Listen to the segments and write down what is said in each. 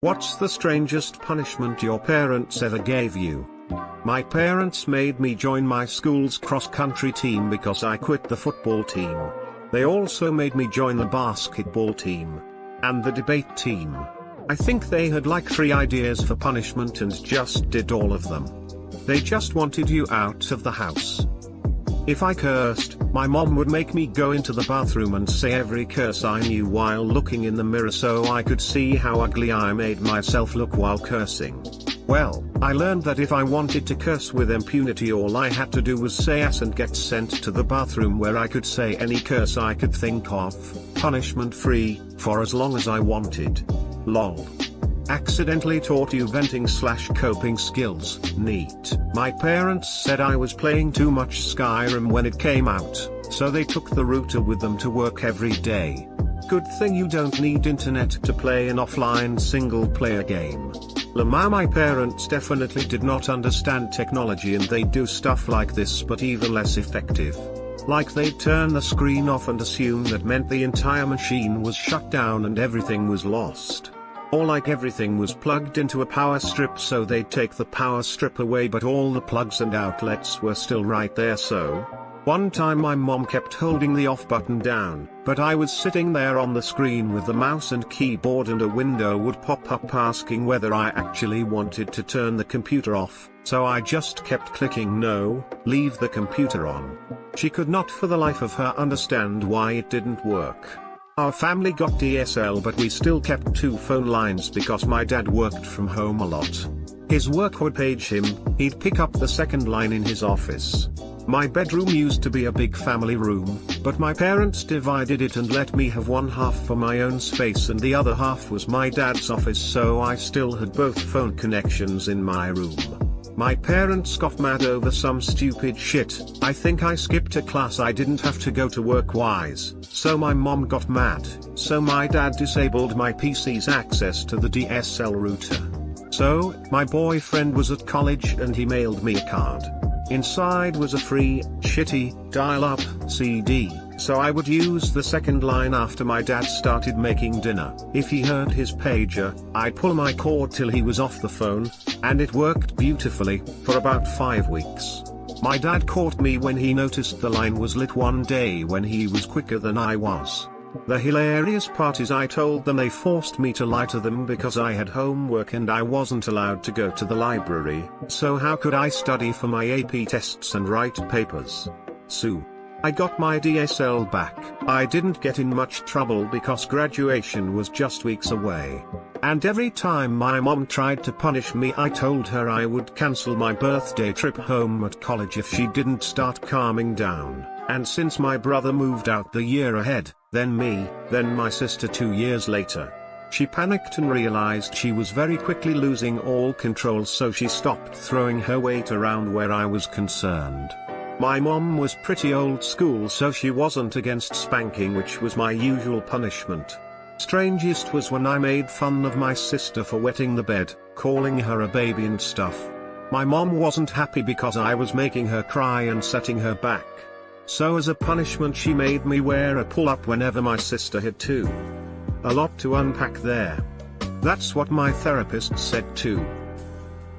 What's the strangest punishment your parents ever gave you? My parents made me join my school's cross-country team because I quit the football team. They also made me join the basketball team. And the debate team. I think they had like 3 ideas for punishment and just did all of them. They just wanted you out of the house. If I cursed, my mom would make me go into the bathroom and say every curse I knew while looking in the mirror so I could see how ugly I made myself look while cursing. Well, I learned that if I wanted to curse with impunity all I had to do was say ass and get sent to the bathroom where I could say any curse I could think of, punishment free, for as long as I wanted. Lol. Accidentally taught you venting/coping skills, neat. My parents said I was playing too much Skyrim when it came out, so they took the router with them to work every day. Good thing you don't need internet to play an offline single-player game. My parents definitely did not understand technology and they do stuff like this but even less effective. Like they'd turn the screen off and assume that meant the entire machine was shut down and everything was lost. Or like everything was plugged into a power strip so they'd take the power strip away but all the plugs and outlets were still right there so. One time my mom kept holding the off button down, but I was sitting there on the screen with the mouse and keyboard and a window would pop up asking whether I actually wanted to turn the computer off, so I just kept clicking no, leave the computer on. She could not for the life of her understand why it didn't work. Our family got DSL but we still kept 2 phone lines because my dad worked from home a lot. His work would page him, he'd pick up the second line in his office. My bedroom used to be a big family room, but my parents divided it and let me have one half for my own space and the other half was my dad's office so I still had both phone connections in my room. My parents got mad over some stupid shit. I think I skipped a class I didn't have to go to work wise, so my mom got mad, so my dad disabled my PC's access to the DSL router. So, my boyfriend was at college and he mailed me a card. Inside was a free, shitty, dial-up CD, so I would use the second line after my dad started making dinner. If he heard his pager, I'd pull my cord till he was off the phone, and it worked beautifully, for about 5 weeks. My dad caught me when he noticed the line was lit one day when he was quicker than I was. The hilarious part is I told them they forced me to lie to them because I had homework and I wasn't allowed to go to the library, so how could I study for my AP tests and write papers? So, I got my DSL back. I didn't get in much trouble because graduation was just weeks away. And every time my mom tried to punish me I told her I would cancel my birthday trip home at college if she didn't start calming down. And since my brother moved out the year ahead, then me, then my sister 2 years later. She panicked and realized she was very quickly losing all control so she stopped throwing her weight around where I was concerned. My mom was pretty old school so she wasn't against spanking which was my usual punishment. Strangest was when I made fun of my sister for wetting the bed, calling her a baby and stuff. My mom wasn't happy because I was making her cry and setting her back. So as a punishment she made me wear a pull-up whenever my sister had to. A lot to unpack there. That's what my therapist said too.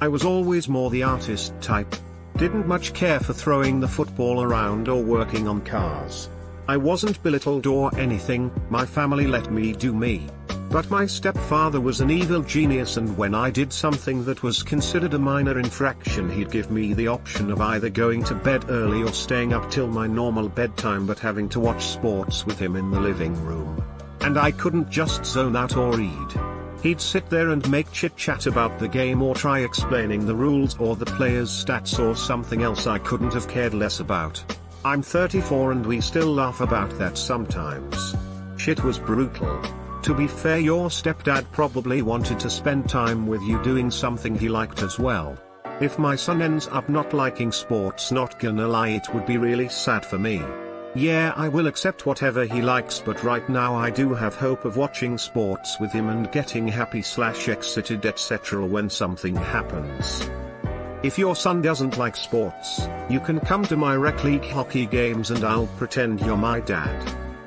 I was always more the artist type. Didn't much care for throwing the football around or working on cars. I wasn't belittled or anything, my family let me do me. But my stepfather was an evil genius and when I did something that was considered a minor infraction he'd give me the option of either going to bed early or staying up till my normal bedtime but having to watch sports with him in the living room. And I couldn't just zone out or read. He'd sit there and make chit-chat about the game or try explaining the rules or the player's stats or something else I couldn't have cared less about. I'm 34 and we still laugh about that sometimes. Shit was brutal. To be fair, your stepdad probably wanted to spend time with you doing something he liked as well. If my son ends up not liking sports, not gonna lie, it would be really sad for me. Yeah, I will accept whatever he likes, but right now I do have hope of watching sports with him and getting happy/excited etc. when something happens. If your son doesn't like sports, you can come to my rec league hockey games and I'll pretend you're my dad.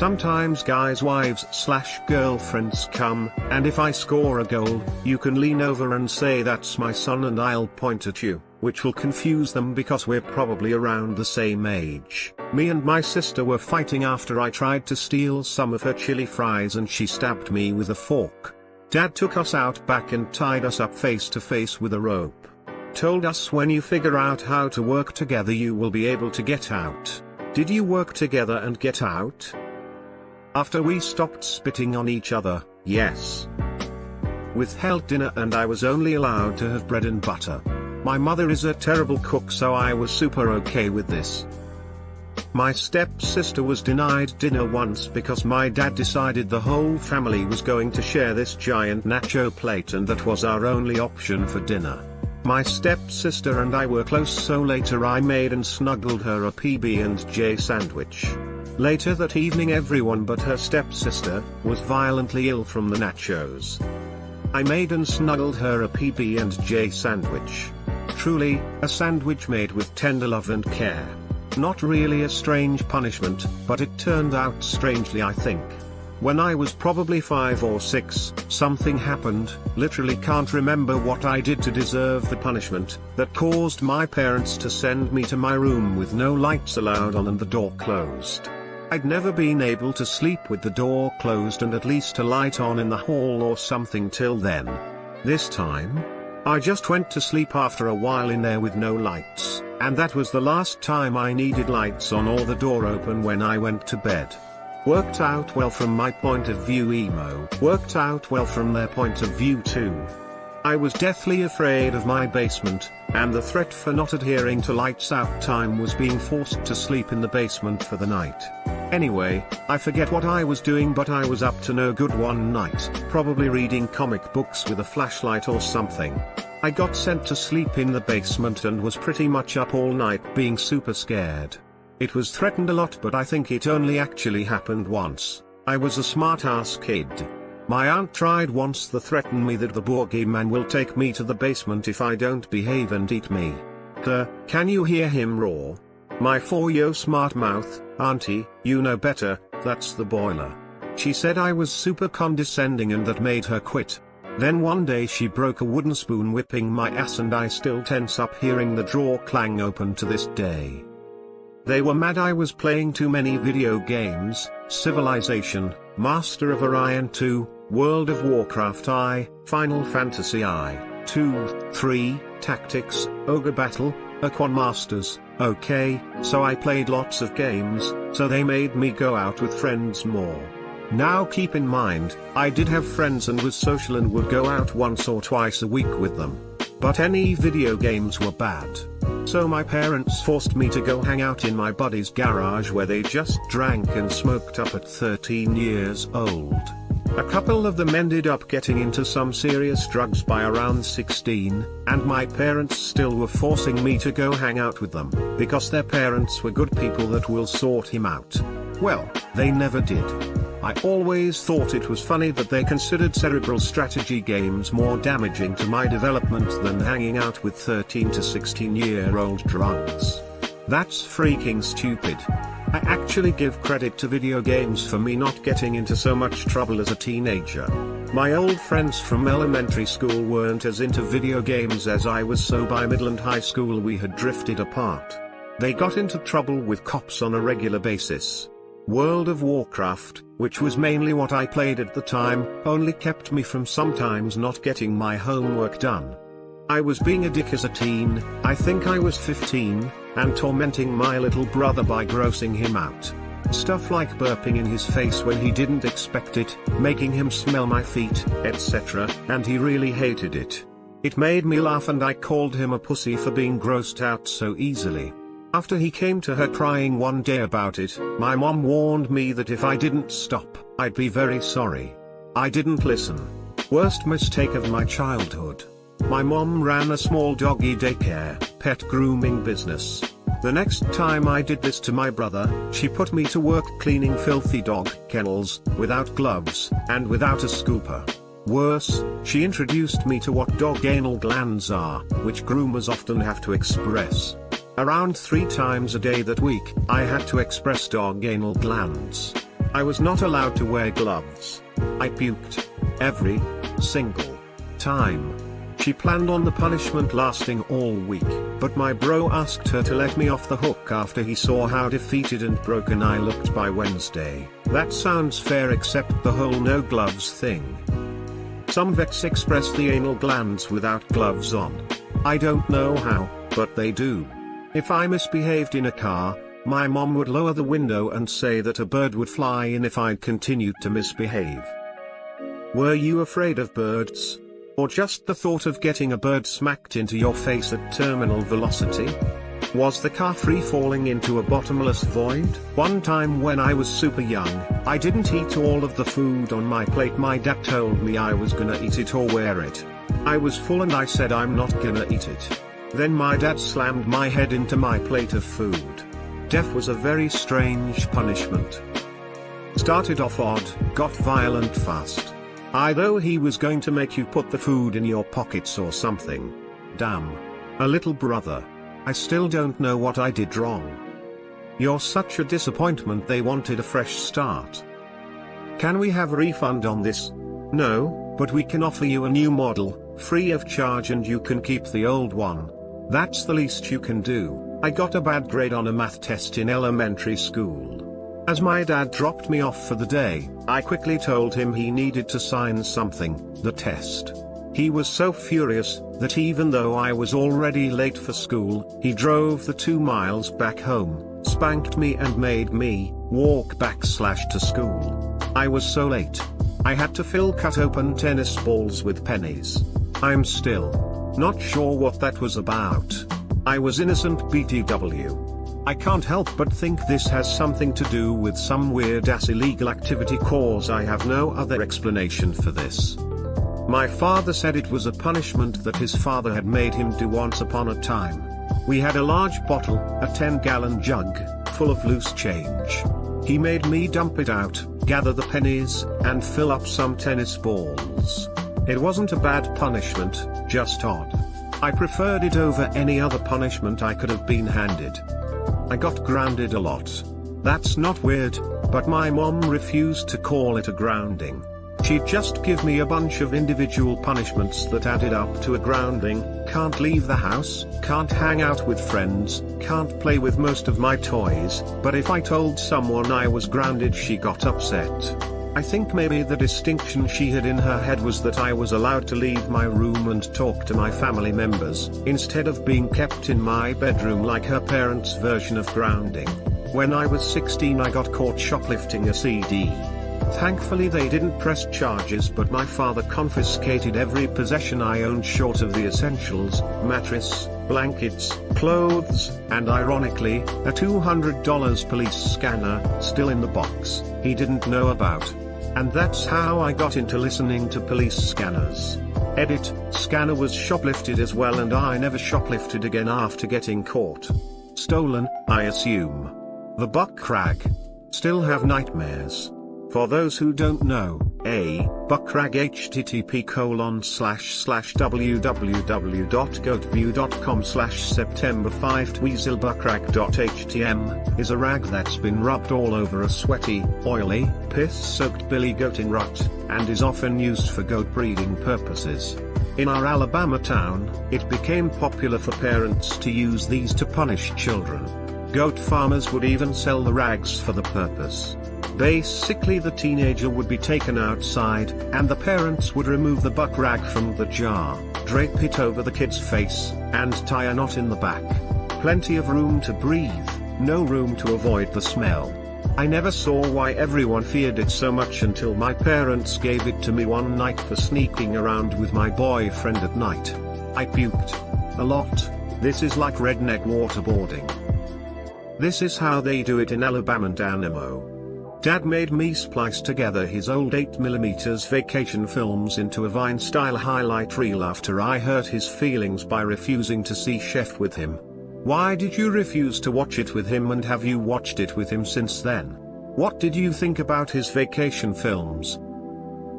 Sometimes guys' wives/girlfriends come, and if I score a goal, you can lean over and say that's my son and I'll point at you, which will confuse them because we're probably around the same age. Me and my sister were fighting after I tried to steal some of her chili fries and she stabbed me with a fork. Dad took us out back and tied us up face to face with a rope. Told us when you figure out how to work together you will be able to get out. Did you work together and get out? After we stopped spitting on each other, yes. Withheld dinner and I was only allowed to have bread and butter. My mother is a terrible cook, so I was super okay with this. My stepsister was denied dinner once because my dad decided the whole family was going to share this giant nacho plate and that was our only option for dinner. My stepsister and I were close, so later I made and snuggled her a PB&J sandwich. Later that evening everyone but her stepsister was violently ill from the nachos. I made and snuggled her a PB&J sandwich. Truly, a sandwich made with tender love and care. Not really a strange punishment, but it turned out strangely, I think. When I was probably 5 or 6, something happened, literally can't remember what I did to deserve the punishment, that caused my parents to send me to my room with no lights allowed on and the door closed. I'd never been able to sleep with the door closed and at least a light on in the hall or something till then. This time, I just went to sleep after a while in there with no lights, and that was the last time I needed lights on or the door open when I went to bed. Worked out well from my point of view, emo. Worked out well from their point of view too. I was deathly afraid of my basement, and the threat for not adhering to lights out time was being forced to sleep in the basement for the night. Anyway, I forget what I was doing, but I was up to no good one night, probably reading comic books with a flashlight or something. I got sent to sleep in the basement and was pretty much up all night being super scared. It was threatened a lot, but I think it only actually happened once. I was a smart-ass kid. My aunt tried once to threaten me that the boogeyman will take me to the basement if I don't behave and eat me. Can you hear him roar? My 4-yo smart mouth, auntie, you know better, that's the boiler. She said I was super condescending and that made her quit. Then one day she broke a wooden spoon whipping my ass and I still tense up hearing the drawer clang open to this day. They were mad I was playing too many video games, Civilization, Master of Orion 2, World of Warcraft I, Final Fantasy I, 2, 3, Tactics, Ogre Battle, Aquan Masters. Okay, so I played lots of games, so they made me go out with friends more. Now keep in mind, I did have friends and was social and would go out once or twice a week with them. But any video games were bad. So my parents forced me to go hang out in my buddy's garage where they just drank and smoked up at 13 years old. A couple of them ended up getting into some serious drugs by around 16, and my parents still were forcing me to go hang out with them, because their parents were good people that will sort him out. Well, they never did. I always thought it was funny that they considered cerebral strategy games more damaging to my development than hanging out with 13 to 16-year-old drunks. That's freaking stupid. I actually give credit to video games for me not getting into so much trouble as a teenager. My old friends from elementary school weren't as into video games as I was, so by middle and high school we had drifted apart. They got into trouble with cops on a regular basis. World of Warcraft, which was mainly what I played at the time, only kept me from sometimes not getting my homework done. I was being a dick as a teen, I think I was 15, and tormenting my little brother by grossing him out. Stuff like burping in his face when he didn't expect it, making him smell my feet, etc., and he really hated it. It made me laugh and I called him a pussy for being grossed out so easily. After he came to her crying one day about it, my mom warned me that if I didn't stop, I'd be very sorry. I didn't listen. Worst mistake of my childhood. My mom ran a small doggy daycare, pet grooming business. The next time I did this to my brother, she put me to work cleaning filthy dog kennels, without gloves, and without a scooper. Worse, she introduced me to what dog anal glands are, which groomers often have to express. Around 3 times a day that week, I had to express dog anal glands. I was not allowed to wear gloves. I puked. Every single time. She planned on the punishment lasting all week, but my bro asked her to let me off the hook after he saw how defeated and broken I looked by Wednesday. That sounds fair except the whole no gloves thing. Some vets express the anal glands without gloves on. I don't know how, but they do. If I misbehaved in a car, my mom would lower the window and say that a bird would fly in if I'd continued to misbehave. Were you afraid of birds? Or just the thought of getting a bird smacked into your face at terminal velocity? Was the car free falling into a bottomless void? One time when I was super young, I didn't eat all of the food on my plate. My dad told me I was gonna eat it or wear it. I was full and I said I'm not gonna eat it. Then my dad slammed my head into my plate of food. Death was a very strange punishment. Started off odd, got violent fast. Either he was going to make you put the food in your pockets or something. Damn. A little brother. I still don't know what I did wrong. You're such a disappointment. They wanted a fresh start. Can we have a refund on this? No, but we can offer you a new model, free of charge, and you can keep the old one. That's the least you can do. I got a bad grade on a math test in elementary school. As my dad dropped me off for the day, I quickly told him he needed to sign something, the test. He was so furious that even though I was already late for school, he drove the 2 miles back home, spanked me and made me walk back to school. I was so late. I had to fill cut open tennis balls with pennies. I'm still not sure what that was about. I was innocent BTW. I can't help but think this has something to do with some weird-ass illegal activity, cause I have no other explanation for this. My father said it was a punishment that his father had made him do once upon a time. We had a large bottle, a 10-gallon jug, full of loose change. He made me dump it out, gather the pennies, and fill up some tennis balls. It wasn't a bad punishment, just odd. I preferred it over any other punishment I could have been handed. I got grounded a lot. That's not weird, but my mom refused to call it a grounding. She'd just give me a bunch of individual punishments that added up to a grounding. Can't leave the house, can't hang out with friends, can't play with most of my toys, but if I told someone I was grounded she got upset. I think maybe the distinction she had in her head was that I was allowed to leave my room and talk to my family members, instead of being kept in my bedroom like her parents' version of grounding. When I was 16 I got caught shoplifting a CD. Thankfully they didn't press charges, but my father confiscated every possession I owned short of the essentials, mattress, blankets, clothes, and ironically, a $200 police scanner, still in the box, he didn't know about. And that's how I got into listening to police scanners. Edit, scanner was shoplifted as well, and I never shoplifted again after getting caught. Stolen, I assume. The buck crag. Still have nightmares. For those who don't know, a buckrag http://www.goatview.com/september5tweaselbuckrag.htm is a rag that's been rubbed all over a sweaty, oily, piss-soaked billy goat in rut, and is often used for goat breeding purposes. In our Alabama town, it became popular for parents to use these to punish children. Goat farmers would even sell the rags for the purpose. Basically the teenager would be taken outside, and the parents would remove the buck rag from the jar, drape it over the kid's face, and tie a knot in the back. Plenty of room to breathe, no room to avoid the smell. I never saw why everyone feared it so much until my parents gave it to me one night for sneaking around with my boyfriend at night. I puked a lot. This is like redneck waterboarding. This is how they do it in Alabama and Animo. Dad made me splice together his old 8mm vacation films into a Vine-style highlight reel after I hurt his feelings by refusing to see Chef with him. Why did you refuse to watch it with him, and have you watched it with him since then? What did you think about his vacation films?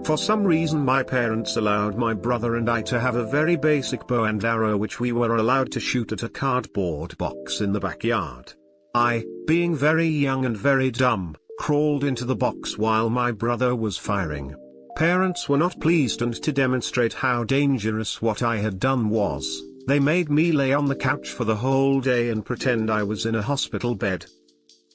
For some reason my parents allowed my brother and I to have a very basic bow and arrow which we were allowed to shoot at a cardboard box in the backyard. I, being very young and very dumb, crawled into the box while my brother was firing. Parents were not pleased, and to demonstrate how dangerous what I had done was, they made me lay on the couch for the whole day and pretend I was in a hospital bed.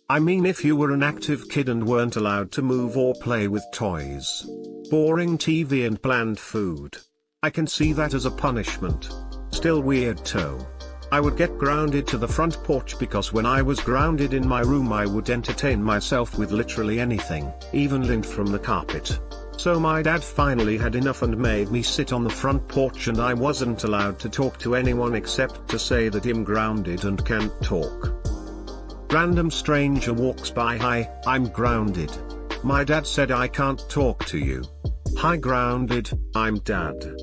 I mean, if you were an active kid and weren't allowed to move or play with toys, boring TV and bland food, I can see that as a punishment. Still weird though. I would get grounded to the front porch because when I was grounded in my room I would entertain myself with literally anything, even lint from the carpet. So my dad finally had enough and made me sit on the front porch, and I wasn't allowed to talk to anyone except to say that I'm grounded and can't talk. Random stranger walks by. Hi, I'm grounded. My dad said I can't talk to you. Hi grounded, I'm dad.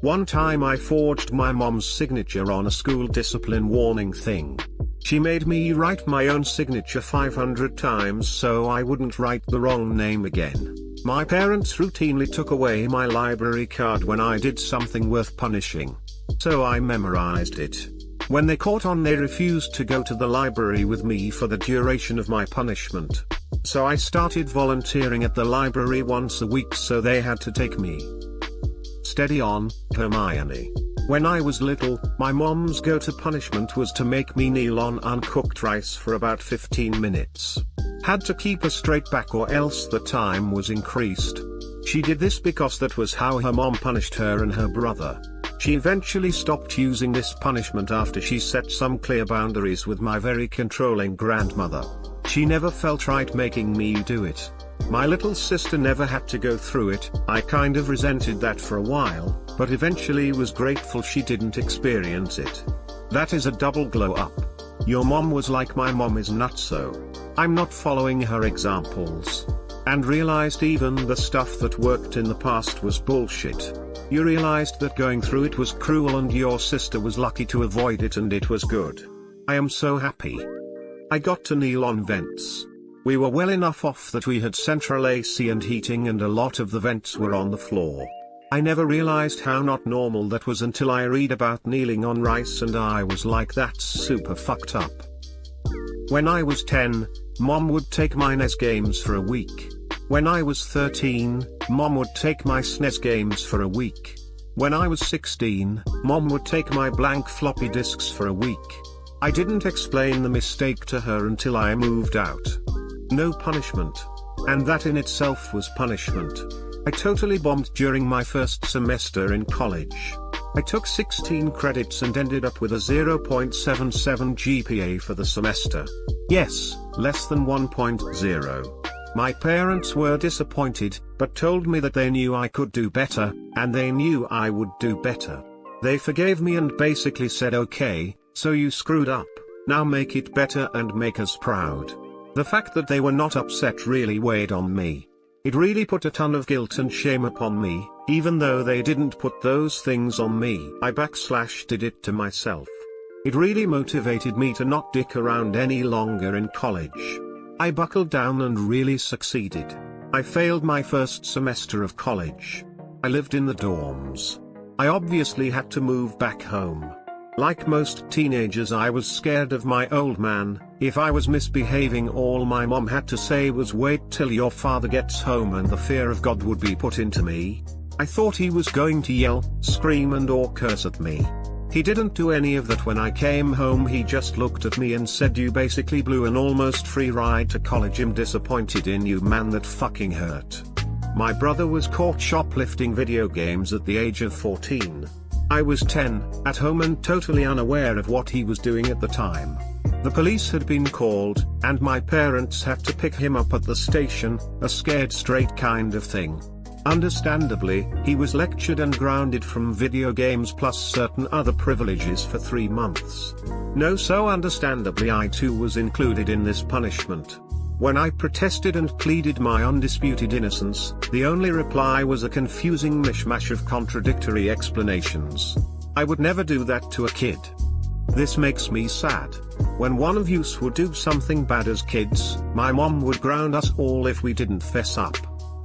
One time I forged my mom's signature on a school discipline warning thing. She made me write my own signature 500 times so I wouldn't write the wrong name again. My parents routinely took away my library card when I did something worth punishing. So I memorized it. When they caught on, they refused to go to the library with me for the duration of my punishment. So I started volunteering at the library once a week, so they had to take me. Steady on, Hermione. When I was little, my mom's go-to punishment was to make me kneel on uncooked rice for about 15 minutes. Had to keep a straight back or else the time was increased. She did this because that was how her mom punished her and her brother. She eventually stopped using this punishment after she set some clear boundaries with my very controlling grandmother. She never felt right making me do it. My little sister never had to go through it. I kind of resented that for a while, but eventually was grateful she didn't experience it. That is a double glow up. Your mom was like my mom is nutso. I'm not following her examples. And realized even the stuff that worked in the past was bullshit. You realized that going through it was cruel and your sister was lucky to avoid it, and it was good. I am so happy. I got to kneel on vents. We were well enough off that we had central AC and heating, and a lot of the vents were on the floor. I never realized how not normal that was until I read about kneeling on rice, and I was like, that's super fucked up. When I was 10, Mom would take my NES games for a week. When I was 13, Mom would take my SNES games for a week. When I was 16, Mom would take my blank floppy disks for a week. I didn't explain the mistake to her until I moved out. No punishment. And that in itself was punishment. I totally bombed during my first semester in college. I took 16 credits and ended up with a 0.77 GPA for the semester. Yes, less than 1.0. My parents were disappointed, but told me that they knew I could do better, and they knew I would do better. They forgave me and basically said, okay, so you screwed up, now make it better and make us proud. The fact that they were not upset really weighed on me. It really put a ton of guilt and shame upon me. Even though they didn't put those things on me, I did it to myself. It really motivated me to not dick around any longer in college. I buckled down and really succeeded. I failed my first semester of college. I lived in the dorms. I obviously had to move back home. Like most teenagers, I was scared of my old man. If I was misbehaving, all my mom had to say was, wait till your father gets home, and the fear of God would be put into me. I thought he was going to yell, scream or curse at me. He didn't do any of that. When I came home, he just looked at me and said, you basically blew an almost free ride to college. I'm disappointed in you, man. That fucking hurt. My brother was caught shoplifting video games at the age of 14. I was 10, at home and totally unaware of what he was doing at the time. The police had been called, and my parents had to pick him up at the station, a scared straight kind of thing. Understandably, he was lectured and grounded from video games plus certain other privileges for 3 months. No, so understandably I too was included in this punishment. When I protested and pleaded my undisputed innocence, the only reply was a confusing mishmash of contradictory explanations. I would never do that to a kid. This makes me sad. When one of us would do something bad as kids, my mom would ground us all if we didn't fess up.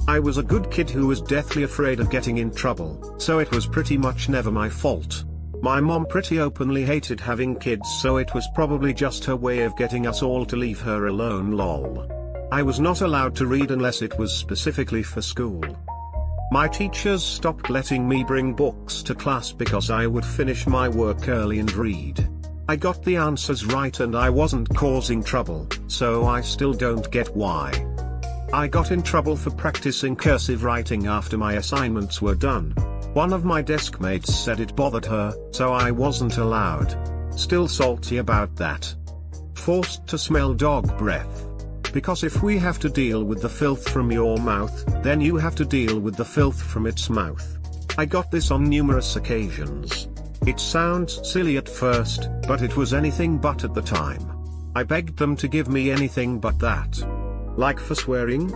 I was a good kid who was deathly afraid of getting in trouble, so it was pretty much never my fault. My mom pretty openly hated having kids, so it was probably just her way of getting us all to leave her alone, lol. I was not allowed to read unless it was specifically for school. My teachers stopped letting me bring books to class because I would finish my work early and read. I got the answers right and I wasn't causing trouble, so I still don't get why. I got in trouble for practicing cursive writing after my assignments were done. One of my desk mates said it bothered her, so I wasn't allowed. Still salty about that. Forced to smell dog breath. Because if we have to deal with the filth from your mouth, then you have to deal with the filth from its mouth. I got this on numerous occasions. It sounds silly at first, but it was anything but at the time. I begged them to give me anything but that. Like for swearing?